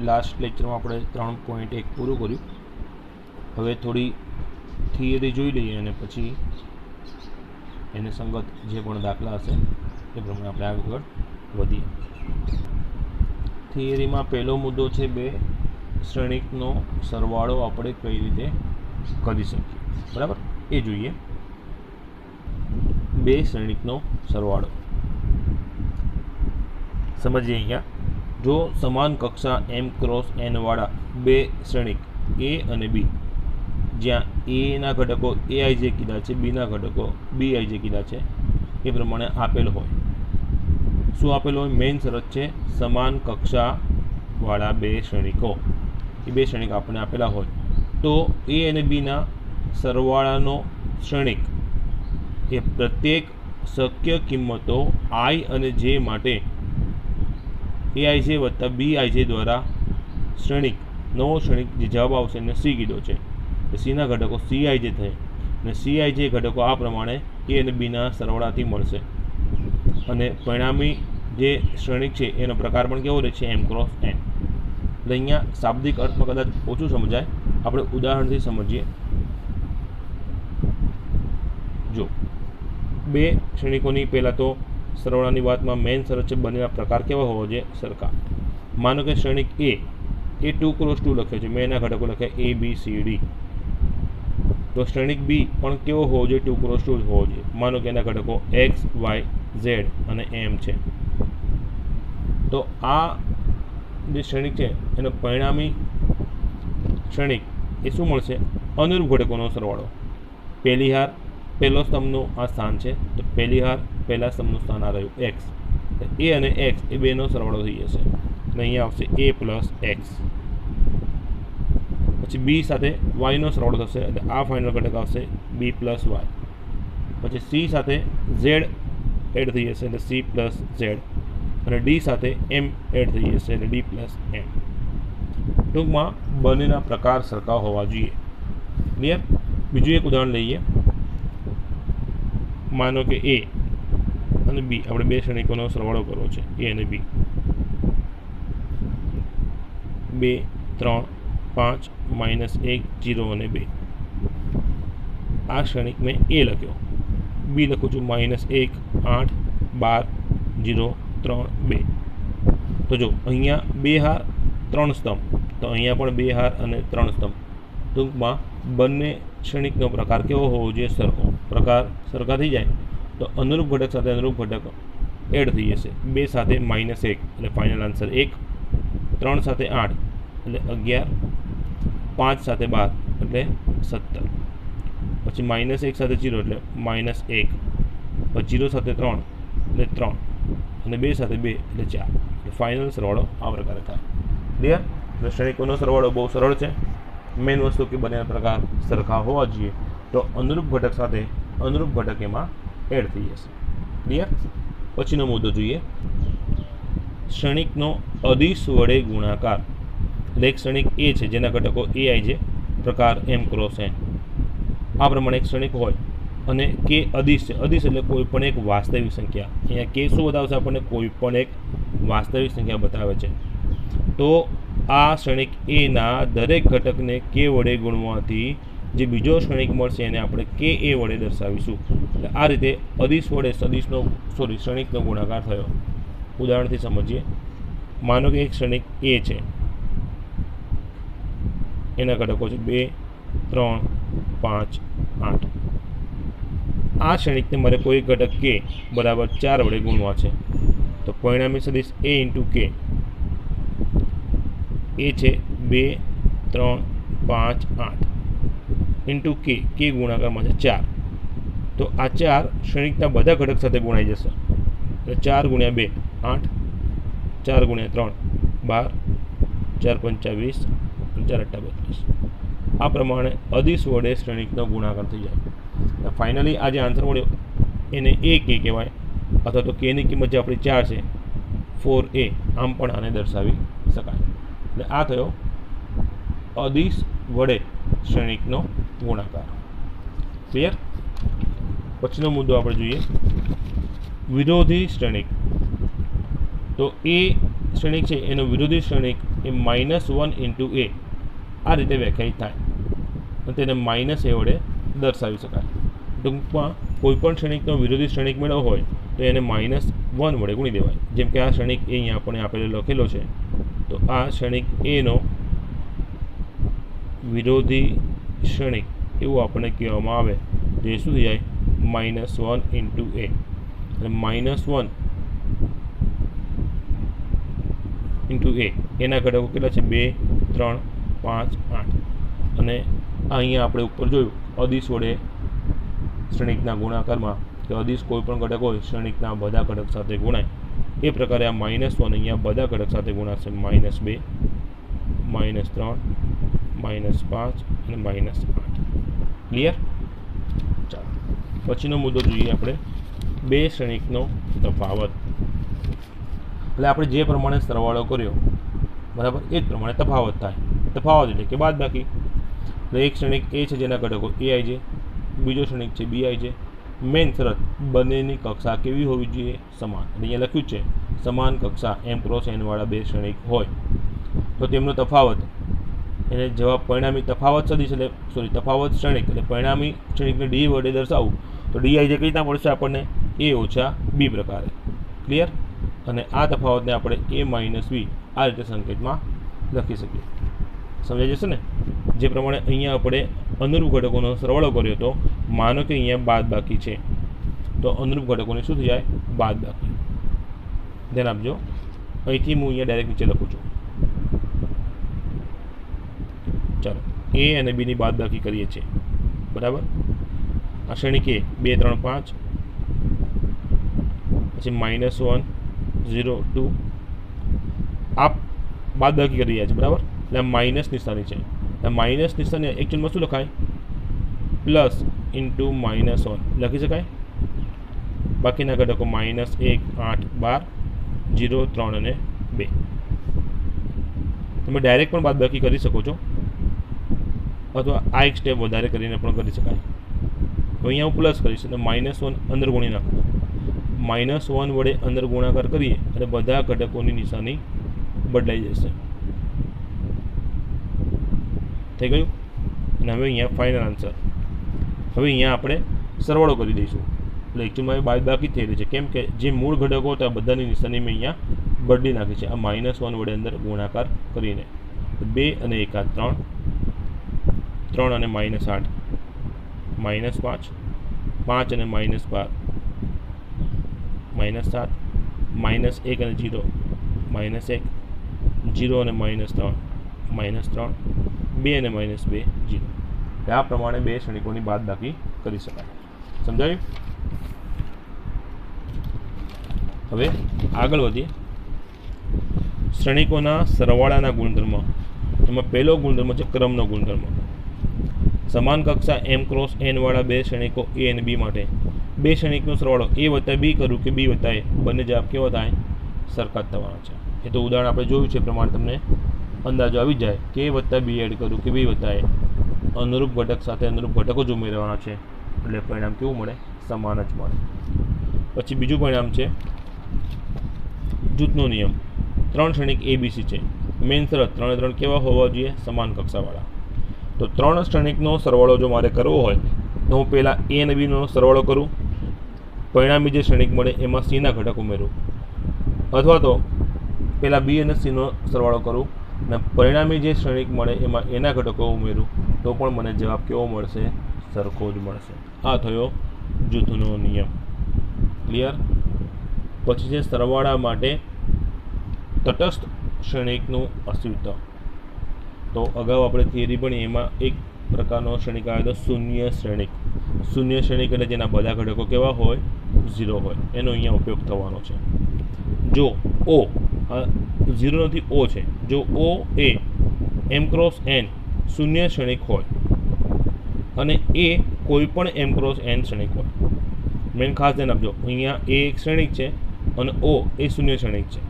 Last લેક્ચરમાં આપણે 3.1 પૂરું કર્યું. હવે થોડી થિયરી જોઈ લઈએ અને પછી એને સંગત જે પણ દાખલા હશે એ પ્રમાણે આપણે આગળ વધીએ. થિયરીમાં પહેલો મુદ્દો છે બે શ્રેણિકનો સરવાળો આપણે કઈ રીતે કરી શકીએ. બરાબર, એ જોઈએ. બે શ્રેણિકનો સરવાળો સમજીએ. અહીંયા જો સમાન કક્ષા m ક્રોસ n વાળા બે શ્રેણિક a અને b, જ્યાં a ના ઘટકો aij કીધા છે, b ના ઘટકો bij કીધા છે, એ પ્રમાણે આપેલ હોય. શું આપેલ હોય? મેઇન શરત છે સમાન કક્ષા વાળા બે શ્રેણિકો. એ બે શ્રેણિક આપણને આપેલા હોય તો a અને b ના સરવાળાનો શ્રેણિક એ પ્રત્યેક શક્ય કિંમતો i અને j માટે aij વત્તા bij દ્વારા શ્રેણિક, નવો શ્રેણિક જે જવાબ આવશે એને c કીધો છે. c ના ઘટકો cij થાય અને cij ઘટકો આ પ્રમાણે a અને b ના સરવાળાથી મળશે. અને પરિણામી જે શ્રેણિક છે એનો પ્રકાર પણ કેવો રહે છે? m cross n. એટલે અહીંયા શાબ્દિક અર્થમાં કદાચ ઓછું સમજાય, આપણે ઉદાહરણથી સમજીએ. જો બે શ્રેણિકોની પહેલાં તો સરવાળાની વાતમાં મેઇન શરત છે બંનેના પ્રકાર કેવા હોવો જોઈએ? સરખા. માનો કે શ્રેણિક a એ 2 ક્રોસ 2 લખ્યો છે, મેં એના ઘટકો લખ્યા a b c d. તો શ્રેણિક b પણ કેવો હોવો જોઈએ? 2 ક્રોસ 2 હોવો જોઈએ. માનો કે એના ઘટકો x y z અને m છે. તો આ જે શ્રેણિક છે એનો પરિણામી શ્રેણિક એ શું મળશે? અનુરૂપ ઘટકોનો સરવાળો. પહેલી હાર પહેલો સ્તંભનું આ સ્થાન છે, તો પહેલી હાર પહેલા સ્તંભનું સ્થાન આ રહ્યું x. a અને x એ બેનો સરવાળો થઈ જશે અને અહીંયા આવશે a પ્લસ x. પછી b સાથે y નો સરવાળો થશે એટલે આ ફાઇનલ ઘટક આવશે b પ્લસ y. પછી c સાથે z એડ થઈ જશે એટલે c પ્લસ z. અને d સાથે m એડ થઈ જશે એટલે d પ્લસ m. ટૂંકમાં બંનેના પ્રકાર સરખા હોવા જોઈએ. ક્લિયર? બીજું એક ઉદાહરણ લઈએ. માનો કે a અને b, આપણે બે શ્રેણિકોનો સરવાળો કરવો છે, a અને b. 2 3 5 -1 0 અને 2. આ શ્રેણિક મેં a લખ્યો, b લખું છું -1 8 12 0 3 2. તો જો અહીંયા 2 હાર 3 સ્તંભ, તો અહીંયા પણ 2 હાર અને 3 સ્તંભ. ટૂંકમાં બંને શ્રેણિકનો પ્રકાર કેવો હોવો જોઈએ? સરખો. પ્રકાર સરખા થઈ જાય તો અનુરૂપ ઘટક સાથે અનુરૂપ ઘટક એડ થઈ જશે. 2 સાથે -1 એટલે ફાઇનલ આન્સર 1, 3 સાથે 8 એટલે 11, 5 સાથે 12 એટલે 17. પછી -1 સાથે 0 એટલે -1, પછી 0 સાથે 3 એટલે 3 અને 2 સાથે 2 એટલે 4. એટલે ફાઇનલ સરવાળો આ પ્રકારે થાય. ક્લિયર? એટલે શ્રેણિકોનો સરવાળો બહુ સરળ છે. મેઇન વસ્તુ કે બંનેના પ્રકાર સરખા હોવા જોઈએ તો અનુરૂપ ઘટક સાથે અનુરૂપ ઘટક એમાં એડ થઈ જશે. ક્લિયર? પછીનો મુદ્દો જોઈએ. શ્રેણિકનો અદિશ વડે ગુણાકાર. એટલે એક શ્રેણિક a છે જેના ઘટકો aij, પ્રકાર m ક્રોસ n. આ પ્રમાણે એક શ્રેણિક હોય અને k અદિશ છે. અદિશ એટલે કોઈ પણ એક વાસ્તવિક સંખ્યા. અહીંયા k શું બતાવશે? આપણને કોઈ પણ એક વાસ્તવિક સંખ્યા બતાવે છે. તો આ શ્રેણિક a ના દરેક ઘટકને k વડે ગુણવાથી જે બીજો શ્રેણિક મળશે એને આપણે ka વડે દર્શાવીશું. એટલે આ રીતે અદિશ વડે શ્રેણિકનો ગુણાકાર થયો. ઉદાહરણથી સમજીએ. માનો કે એક શ્રેણિક a છે, એના ઘટકો છે 2 3 5 8. આ શ્રેણિકને મારે કોઈ ઘટક k બરાબર 4 વડે ગુણવા છે. તો પરિણામી સદિશ a ઇન્ટુ k એ છે 2 3 5 8 ઇન્ટુ k ગુણાકારમાં છે 4. તો આ 4 શ્રેણિકના બધા ઘટક સાથે ગુણાઈ જશે. એટલે 4 ગુણ્યા 2 8, 4 ગુણ્યા 3 12, 4 5 20 અને 4 8 32. આ પ્રમાણે અદિશ વડે શ્રેણિકનો ગુણાકાર થઈ જાય. ફાઇનલી આ જે આન્સર મળ્યો એને a k કહેવાય, અથવા તો kની કિંમત જે આપણી 4 છે 4a, આમ પણ આને દર્શાવી શકાય. એટલે આ થયો અદિશ વડે શ્રેણિકનો ગુણાકાર. ક્લિયર? પછીનો મુદ્દો આપણે જોઈએ વિરોધી શ્રેણિક. તો a શ્રેણિક છે એનો વિરોધી શ્રેણિક એ -1 ઇન્ટુ એ આ રીતે વ્યાખ્યાયિત થાય અને તેને માઇનસ એ વડે દર્શાવી શકાય. ટૂંકમાં કોઈપણ શ્રેણિકનો વિરોધી શ્રેણિક મેળવવો હોય તો એને -1 વડે ગુણી દેવાય. જેમ કે આ શ્રેણિક એ અહીંયા આપણે આપેલો લખેલો છે, તો આ શ્રેણિક એનો વિરોધી શ્રેણિક એવું આપણને કહેવામાં આવે તો એ શું થઈ જાય -1 ઇન્ટુ એ. એટલે -1 ઇન્ટુ એ એના ઘટકો કેટલા છે 2, 3, 5, 8 અને અહીંયા આપણે ઉપર જોયું અદિશ વડે શ્રેણિકના ગુણાકારમાં કે અદિશ કોઈ પણ ઘટક હોય શ્રેણિકના બધા ઘટક સાથે ગુણાય એ પ્રકારે આ -1 અહીંયા બધા ઘટક સાથે ગુણાશે -2, -3, -5 અને -8. ક્લિયર? ચાલો પછીનો મુદ્દો જોઈએ આપણે બે શ્રેણિકનો તફાવત. એટલે આપણે જે પ્રમાણે સરવાળો કર્યો બરાબર એ જ પ્રમાણે તફાવત થાય. તફાવત એટલે કે બાદબાકી. એટલે એક શ્રેણિક એ છે જેના ઘટકો એ આઈ છે, બીજો શ્રેણિક છે બી આઈ છે. મેઇન શરત બંનેની કક્ષા કેવી હોવી જોઈએ સમાન. એટલે અહીંયા લખ્યું છે સમાન કક્ષા m ક્રોસ n વાળા બે શ્રેણિક હોય તો તેમનો તફાવત એને જવાબ પરિણામી તફાવત સદિશ એટલે તફાવત શ્રેણિક એટલે પરિણામી શ્રેણિકને ડી વડે દર્શાવવું તો ડી આઈ જે કઈ રીતના મળશે આપણને a ઓછા બી પ્રકારે. ક્લિયર? અને આ તફાવતને આપણે a માઇનસ બી આ રીતે સંકેતમાં લખી શકીએ. સમજાઈ જશે ને? જે પ્રમાણે અહીંયા આપણે અનુરૂપ ઘટકોનો સરવાળો કર્યો તો માનો કે અહીંયા બાદબાકી છે તો અનુરૂપ ઘટકોને શું થઈ જાય બાદબાકી. ધ્યાન આપજો, અહીંથી હું અહીંયા ડાયરેક્ટ નીચે લખું છું. ચાલો એ અને બીની બાદબાકી કરીએ છીએ બરાબર. આ શ્રેણિક એ 2, 3, 5 પછી -1, 0, 2 આ બાદબાકી કરી રહ્યા છે બરાબર. એટલે આ માઇનસ નિશાની છે. માઇનસ નિશાની એકચ્યુઅલમાં શું લખાય પ્લસ ઇન્ટુ -1 લખી શકાય. બાકીના ઘટકો -1, 8, 12, 0, 3 અને 2. તમે ડાયરેક્ટ પણ બાદબાકી કરી શકો છો અથવા આ એક સ્ટેપ વધારે કરીને પણ કરી શકાય. તો અહીંયા હું પ્લસ કરીશ એટલે -1 અંદર ગુણી નાખું. -1 વડે અંદર ગુણાકાર કરીએ અને બધા ઘટકોની નિશાની બદલાઈ જશે. થઈ ગયું? અને હવે અહીંયા ફાઇનલ આન્સર. હવે અહીંયા આપણે સરવાળો કરી દઈશું. એટલે એકચ્યુઅલમાં બાદબાકી થયેલી છે કેમ કે જે મૂળ ઘટકો હતા બધાની નિશાની મેં અહીંયા બદલી નાખી છે આ -1 વડે અંદર ગુણાકાર કરીને. 2 અને 1 આ 3 અને -8 -5 5 અને -12 -7 -1 અને 0 -1 0 અને -3 -3 2 અને -2 0. આ પ્રમાણે બે શ્રેણિકોની બાદબાકી કરી શકાય. સમજાયું? હવે આગળ વધીએ. શ્રેણિકોના સરવાળાના ગુણધર્મ. એમાં પહેલો ગુણધર્મ છે ક્રમનો ગુણધર્મ. સમાન કક્ષા m ક્રોસ n વાળા બે શ્રેણિકો a અને b માટે બે શ્રેણિકનો સરવાળો a વત્તા b કરું કે b વત્તા a બંને જવાબ કેવો થાય સરખા જ થવાના છે. એ તો ઉદાહરણ આપણે જોયું છે પ્રમાણે તમને અંદાજો આવી જાય કે a વત્તા b એડ કરું કે b વત્તા a અનુરૂપ ઘટક સાથે અનુરૂપ ઘટકો જ ઉમેરવાના છે એટલે પરિણામ કેવું મળે સમાન જ મળે. પછી બીજું પરિણામ છે જૂથનો નિયમ. ત્રણ શ્રેણિક ABC છે. મેઇન શરત 3 3 કેવા હોવા જોઈએ સમાન કક્ષાવાળા. તો ત્રણ શ્રેણિકનો સરવાળો જો મારે કરવો હોય તો હું પહેલાં a અને bનો સરવાળો કરું, પરિણામી જે શ્રેણિક મળે એમાં cના ઘટક ઉમેરું, અથવા તો પહેલાં b અને cનો સરવાળો કરું અને પરિણામી જે શ્રેણિક મળે એમાં એના ઘટકો ઉમેરું તો પણ મને જવાબ કેવો મળશે સરખો જ મળશે. આ થયો જૂથનો નિયમ. ક્લિયર? પછી છે સરવાળા માટે તટસ્થ શ્રેણિકનું અસ્તિત્વ. તો અગાઉ આપણે થિયરી ભણી એમાં એક પ્રકારનો શ્રેણિક આવે તો શૂન્ય શ્રેણિક. શૂન્ય શ્રેણિક એટલે જેના બધા ઘટકો કેવા હોય 0 હોય એનો અહીંયા ઉપયોગ થવાનો છે. જો O 0 નથી O છે, જો O એ m ક્રોસ n શૂન્ય શ્રેણિક હોય અને એ કોઈ પણ m ક્રોસ n શ્રેણિક હોય. મેન ખાસ ધ્યાન આપજો, અહીંયા એ એક શ્રેણિક છે અને O એ શૂન્ય શ્રેણિક છે.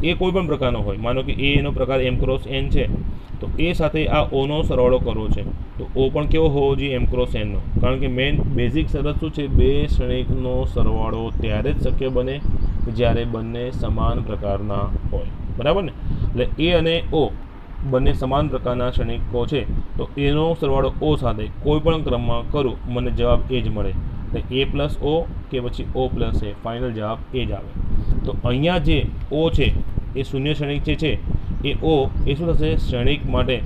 એ કોઈ પણ પ્રકારનો હોય, માનો કે એ એનો પ્રકાર m ક્રોસ n છે તો એ સાથે આ ઓનો સરવાળો કરવો છે તો O પણ કેવો હોવો જોઈએ m ક્રોસ nનો. કારણ કે મેન બેઝિક શરત શું છે બે શ્રેણિકનો સરવાળો ત્યારે જ શક્ય બને કે જ્યારે બંને સમાન પ્રકારના હોય, બરાબર ને. એટલે એ અને ઓ બંને સમાન પ્રકારના ક્ષણિકો છે, તો એનો સરવાળો ઓ સાથે કોઈ પણ ક્રમમાં કરું મને જવાબ એ જ મળે. એટલે એ પ્લસ ઓ કે પછી ઓ પ્લસ એ, ફાઇનલ જવાબ એ જ આવે. તો અહીંયા જે ઓ છે એ શૂન્ય ક્ષણિક જે છે એ ઓ એ શું થશે, ક્ષણિક માટે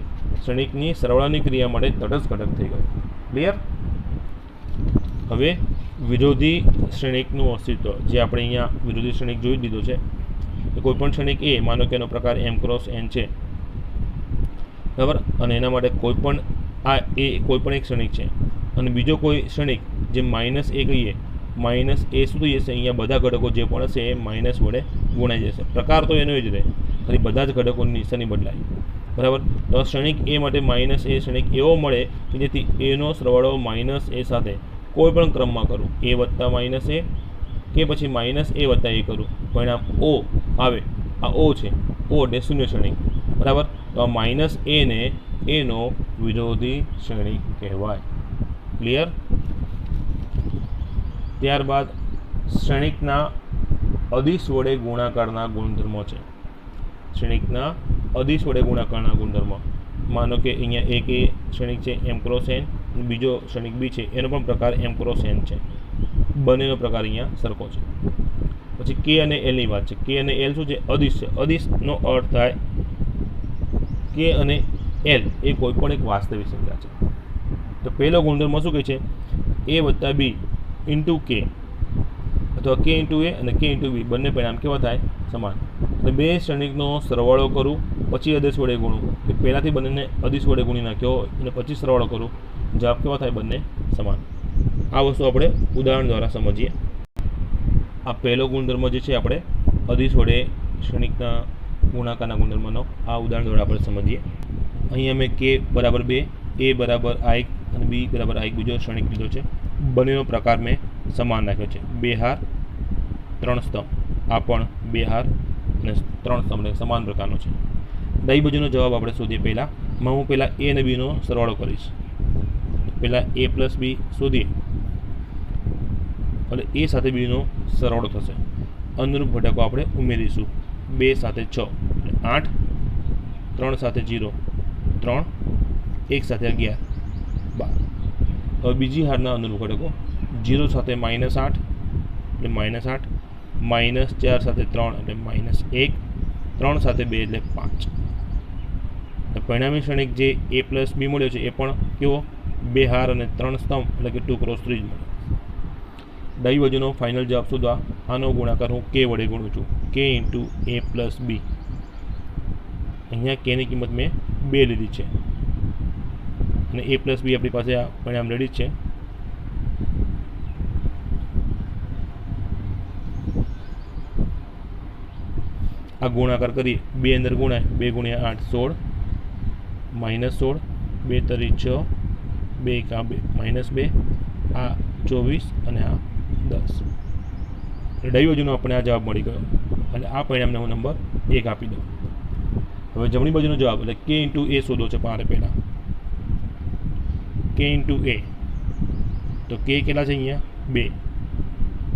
ક્ષણિકની સરવાળાની ક્રિયા માટે તટસ્થ ઘટક થઈ ગયો. ક્લિયર. હવે વિરોધી ક્ષણિકનું અસ્તિત્વ, જે આપણે અહીંયા વિરોધી ક્ષણિક જોઈ દીધો છે કે કોઈ પણ ક્ષણિક એ, માનો કે એનો પ્રકાર m ક્રોસ n છે, બરાબર, અને એના માટે કોઈ પણ આ એ કોઈ પણ એક ક્ષણિક છે અને બીજો કોઈ ક્ષણિક જે માઇનસ એ કહીએ, માઇનસ એ શું થઈ જશે, અહીંયા બધા ઘટકો જે પણ હશે એ માઇનસ વડે ગુણાઈ જશે. પ્રકાર તો એનો જ રહે, ખાલી બધા જ ઘટકોની નિશાની બદલાય, બરાબર. તો ક્ષણિક એ માટે માઇનસ એ ક્ષણિક એવો મળે કે જેથી એનો સરવાળો માઇનસ એ સાથે કોઈ પણ ક્રમમાં કરું, એ વત્તા માઇનસ એ કે પછી માઇનસ એ વત્તા એ કરું, પરિણામ ઓ આવે. આ ઓ છે, ઓ એટલે શૂન્ય ક્ષણિક, બરાબર. તો આ માઇનસ એને એનો વિરોધી ક્ષણિક કહેવાય. ક્લિયર. ત્યારબાદ ક્ષણિકના અદિશ વડે ગુણાકારના ગુણધર્મો છે. ક્ષણિકના અદિશ વડે ગુણાકારના ગુણધર્મો, માનો કે અહીંયા એક એ ક્ષણિક છે m ક્રોસ n, બીજો ક્ષણિક બી છે એનો પણ પ્રકાર m ક્રોસ n છે, બંનેનો પ્રકાર અહીંયા સરખો છે. પછી કે અને એલની વાત છે. કે અને એલ શું છે, અદિશ છે. અદિશનો અર્થ થાય કે અને એલ એ કોઈ પણ એક વાસ્તવિક સંખ્યા છે. તો પહેલો ગુણધર્મ શું કહે છે, એ વત્તા બી ઇન્ટુ કે, અથવા કે ઇન્ટુ એ અને કે ઇન્ટુ બી બંને પરિણામ કેવા થાય, સમાન. એટલે બે ક્ષણિકનો સરવાળો કરું પછી અદિશ વડે ગુણું, કે પહેલાંથી બંનેને અદિશ વડે ગુણી નાખ્યો હોય અને પછી સરવાળો કરું, જવાબ કેવા થાય, બંને સમાન. આ વસ્તુ આપણે ઉદાહરણ દ્વારા સમજીએ. આ પહેલો ગુણધર્મ જે છે આપણે અદિશ વડે ક્ષણિકના ગુણાકારના ગુણધર્મનો આ ઉદાહરણ દ્વારા આપણે સમજીએ. અહીંયા મેં કે બરાબર 2, એ બરાબર આ એક અને બી બરાબર આ એક બીજો ક્ષણિક લીધો છે. બંનેનો પ્રકાર મેં સમાન નાખ્યો છે. 2 હાર 3 સ્તંભ, આ પણ 2 હાર અને 3 સ્તંભ સમાન પ્રકારનો છે. ડાબી બાજુનો જવાબ આપણે શોધીએ. હું પહેલાં એ અને બીનો સરવાળો કરીશ. પહેલાં એ પ્લસ બી શોધીએ એટલે એ સાથે બીનો સરવાળો થશે. અનુરૂપ ઘટકો આપણે ઉમેરીશું. 2 સાથે 6 એટલે 8, 3 સાથે 0 3, 1 સાથે 11 12. હવે બીજી હારના અનુરૂપ ઘટકો, 0 સાથે -8 એટલે -8, -4 સાથે 3 એટલે -1, 3 સાથે 2 એટલે 5. પરિણામી ક્ષણિક જે એ પ્લસ બી મળ્યો છે એ પણ કેવો, 2 હાર અને 3 સ્તંભ એટલે કે 2 ક્રોસ 3 જ મળે. ડાબી બાજુનો ફાઇનલ જવાબ શોધવા આનો ગુણાકાર હું કે વડે ગુણું છું, કે ઇન્ટુ એ પ્લસ બી. અહીંયા કેની કિંમત મેં 2 લીધી છે અને એ પ્લસ બી આપણી પાસે આ પરિણામ રેડી જ છે. આ ગુણાકાર કરીએ, 2 અંદર ગુણાય, 2 ગુણ્યા 8 16, -16, 2 તરી 6, 2 કા 2 -2, આ 24 અને આ 10. ડાબી બાજુનો આપણે આ જવાબ મળી ગયો એટલે આ પરિણામને હું નંબર 1 આપી દઉં. હવે જમણી બાજુનો જવાબ એટલે કે ઇન્ટુ એ શોધો છે. પહેલાં કે ઇન્ટુ એ, તો કે કેટલા છે અહીંયા 2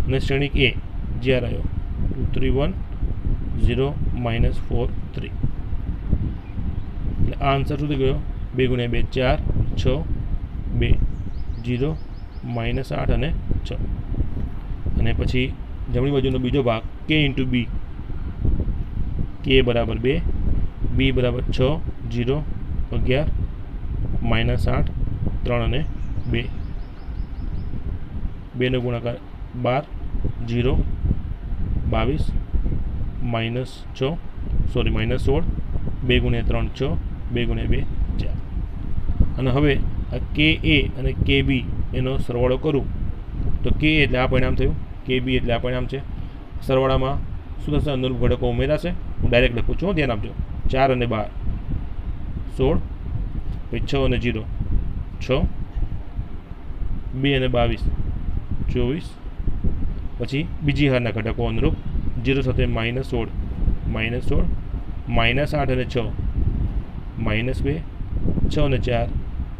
અને ક્ષણિક એ જ્યાં રહ્યો 2 3 1 0 -4 3. એટલે આ આન્સર શું થઈ ગયો, 2 ગુણ્યા 2 4 6 2 0 -8 અને 6. અને પછી જમણી બાજુનો બીજો ભાગ કે ઇન્ટુ બી, કે બરાબર 2, બી બરાબર 6 0 11 -8 3 અને 2, 2નો ગુણાકાર 12 0 22 -16 2 ગુણ્યા 3 6, 2 ગુણ્યા 2 4. અને હવે આ કે એ અને કે બી એનો સરવાળો કરું તો કે એટલે આ પરિણામ થયું, કે બી એટલે આ પરિણામ છે. સરવાળામાં શું થશે, અનુરૂપ ઘટકો ઉમેરાશે. હું ડાયરેક્ટ લખું છું, ધ્યાન આપજો. 4 અને 12 16, પછી 6 અને 0 6, 2 અને 22 24, પછી બીજી હારના ઘટકો અનુરૂપ 0 સાથે -16 -8 અને 6 -2 6 અને 4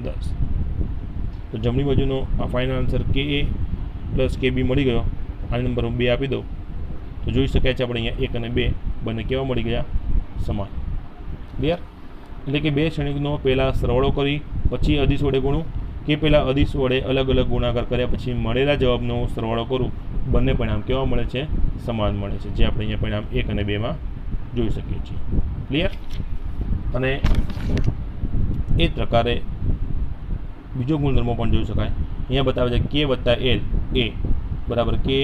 10. તો જમણી બાજુનો આ ફાઇનલ આન્સર કે એ પ્લસ કે બી મળી ગયો. આ નંબર હું 2 આપી દઉં તો જોઈ શકાય છે આપણે અહીંયા 1 અને 2 બંને કેવા મળી ગયા? સમાન. ક્લિયર? એટલે કે બે ક્ષણિકનો પહેલાં સરવાળો કરી પછી અદિશ વડે ગુણું કે પહેલાં અદિશ વડે અલગ અલગ ગુણાકાર કર્યા પછી મળેલા જવાબનો સરવાળો કરું, બંને પરિણામ કેવા મળે છે? સમાન મળે છે, જે આપણે અહીંયા પરિણામ 1 અને 2 માં જોઈ શકીએ છીએ. ક્લિયર? અને એ જ પ્રકારે બીજો ગુણધર્મો પણ જોઈ શકાય. અહીંયા બતાવે છે કે વત્તા એલ એ બરાબર કે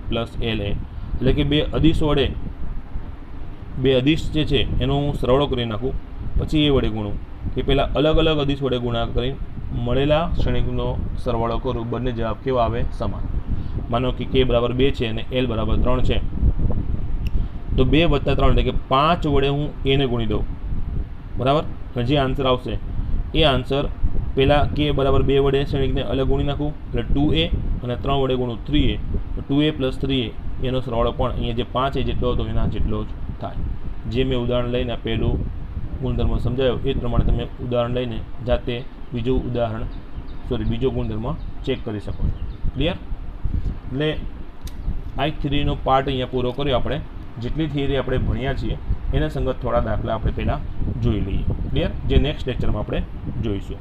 પ્લસ એલ એ, એટલે કે બે અદિશ વડે બે અદિશ જે છે એનો હું સરવાળો કરી નાખું પછી એ વડે ગુણું કે પહેલાં અલગ અલગ અદિશ વડે ગુણાકાર કરી મળેલા ક્ષણિકનો સરવાળો કરું, બંને જવાબ કેવા આવે? સમાન. માનો કે કે બરાબર 2 છે અને એલ બરાબર 3 છે, તો 2 વત્તા 3 એટલે કે 5 વડે હું એને ગુણી દઉં, બરાબર. અને જે આન્સર આવશે એ આન્સર પહેલાં કે બરાબર 2 વડે ક્ષણિકને અલગ ગુણી નાખું એટલે 2a અને 3 વડે ગુણું 3a, તો 2a પ્લસ 3a એનો સરવાળો પણ અહીંયા જે 5a જેટલો હતો એના જેટલો જ થાય. જે મેં ઉદાહરણ લઈને પહેલું ગુણધર્મ સમજાયો એ જ પ્રમાણે તમે ઉદાહરણ લઈને જાતે બીજો ગુણધર્મ ચેક કરી શકો છો. ક્લિયર? એટલે I3 પાર્ટ અહીંયા પૂરો કર્યો. આપણે જેટલી થિયરી આપણે ભણ્યા છીએ એને સંગત થોડા દાખલા આપણે પહેલાં જોઈ લઈએ. ક્લિયર? જે નેક્સ્ટ લેક્ચરમાં આપણે જોઈશું.